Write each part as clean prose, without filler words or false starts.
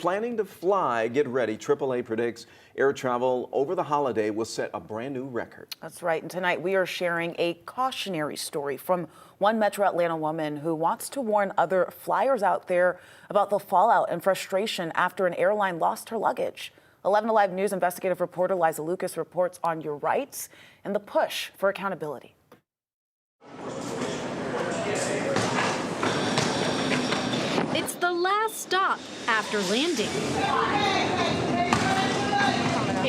planning to fly, get ready. AAA predicts air travel over the holiday will set a brand new record. That's right. And tonight we are sharing a cautionary story from one Metro Atlanta woman who wants to warn other flyers out there about the fallout and frustration after an airline lost her luggage. 11 Alive News investigative reporter Liza Lucas reports on your rights and the push for accountability. It's the last stop after landing.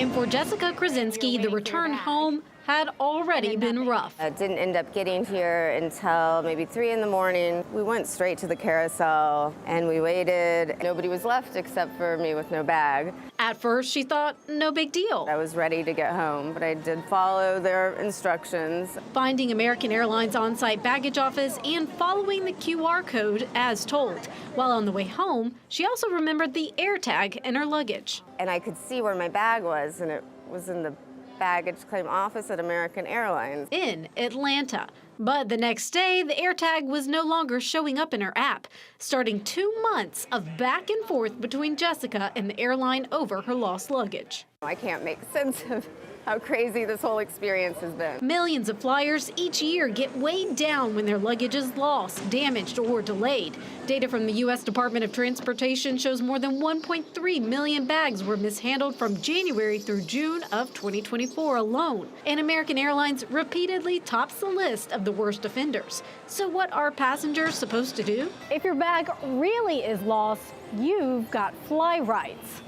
And for Jessica Krasinski, the return home had already been rough. I didn't end up getting here until maybe 3 in the morning. We went straight to the carousel and we waited. Nobody was left except for me with no bag. At first, she thought no big deal. I was ready to get home, but I did follow their instructions. Finding American Airlines on-site baggage office and following the QR code as told. While on the way home, she also remembered the AirTag in her luggage. And I could see where my bag was, and it was in the baggage claim office at American Airlines in Atlanta. But the next day, the AirTag was no longer showing up in her app, starting 2 months of back and forth between Jessica and the airline over her lost luggage. I can't make sense of how crazy this whole experience has been. Millions of flyers each year get weighed down when their luggage is lost, damaged, or delayed. Data from the U.S. Department of Transportation shows more than 1.3 million bags were mishandled from January through June of 2024 alone. And American Airlines repeatedly tops the list of the worst offenders. So what are passengers supposed to do? If your bag really is lost, you've got fly rights.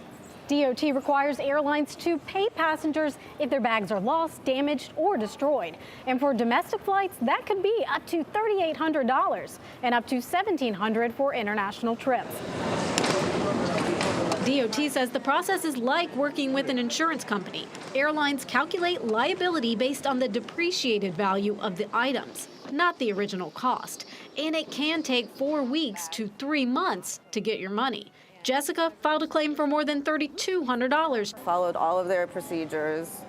DOT requires airlines to pay passengers if their bags are lost, damaged, or destroyed. And for domestic flights, that could be up to $3,800 and up to $1,700 for international trips. DOT says the process is like working with an insurance company. Airlines calculate liability based on the depreciated value of the items, not the original cost. And it can take 4 weeks to 3 months to get your money. Jessica filed a claim for more than $3,200. Followed all of their procedures,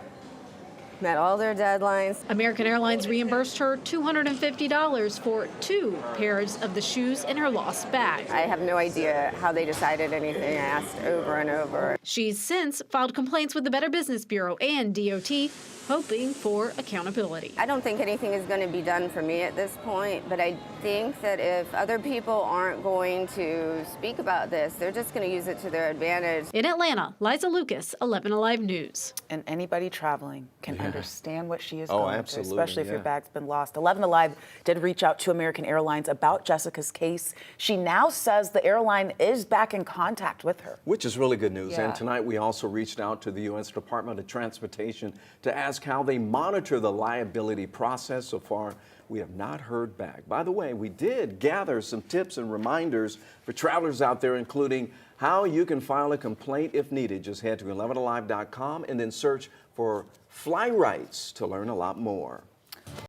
met all their deadlines. American Airlines reimbursed her $250 for 2 pairs of the shoes in her lost bag. I have no idea how they decided anything. I asked over and over. She's since filed complaints with the Better Business Bureau and DOT, hoping for accountability. I don't think anything is going to be done for me at this point, but I think that if other people aren't going to speak about this, they're just going to use it to their advantage. In Atlanta, Liza Lucas, 11 Alive News. And anybody traveling can understand what she is Oh, going absolutely, through, especially if your bag's been lost. 11 Alive did reach out to American Airlines about Jessica's case. She now says the airline is back in contact with her. Which is really good news. Yeah. And tonight we also reached out to the U.S. Department of Transportation to ask how they monitor the liability process. So far, we have not heard back. By the way, we did gather some tips and reminders for travelers out there, including how you can file a complaint if needed. Just head to 11alive.com and then search for fly rights to learn a lot more.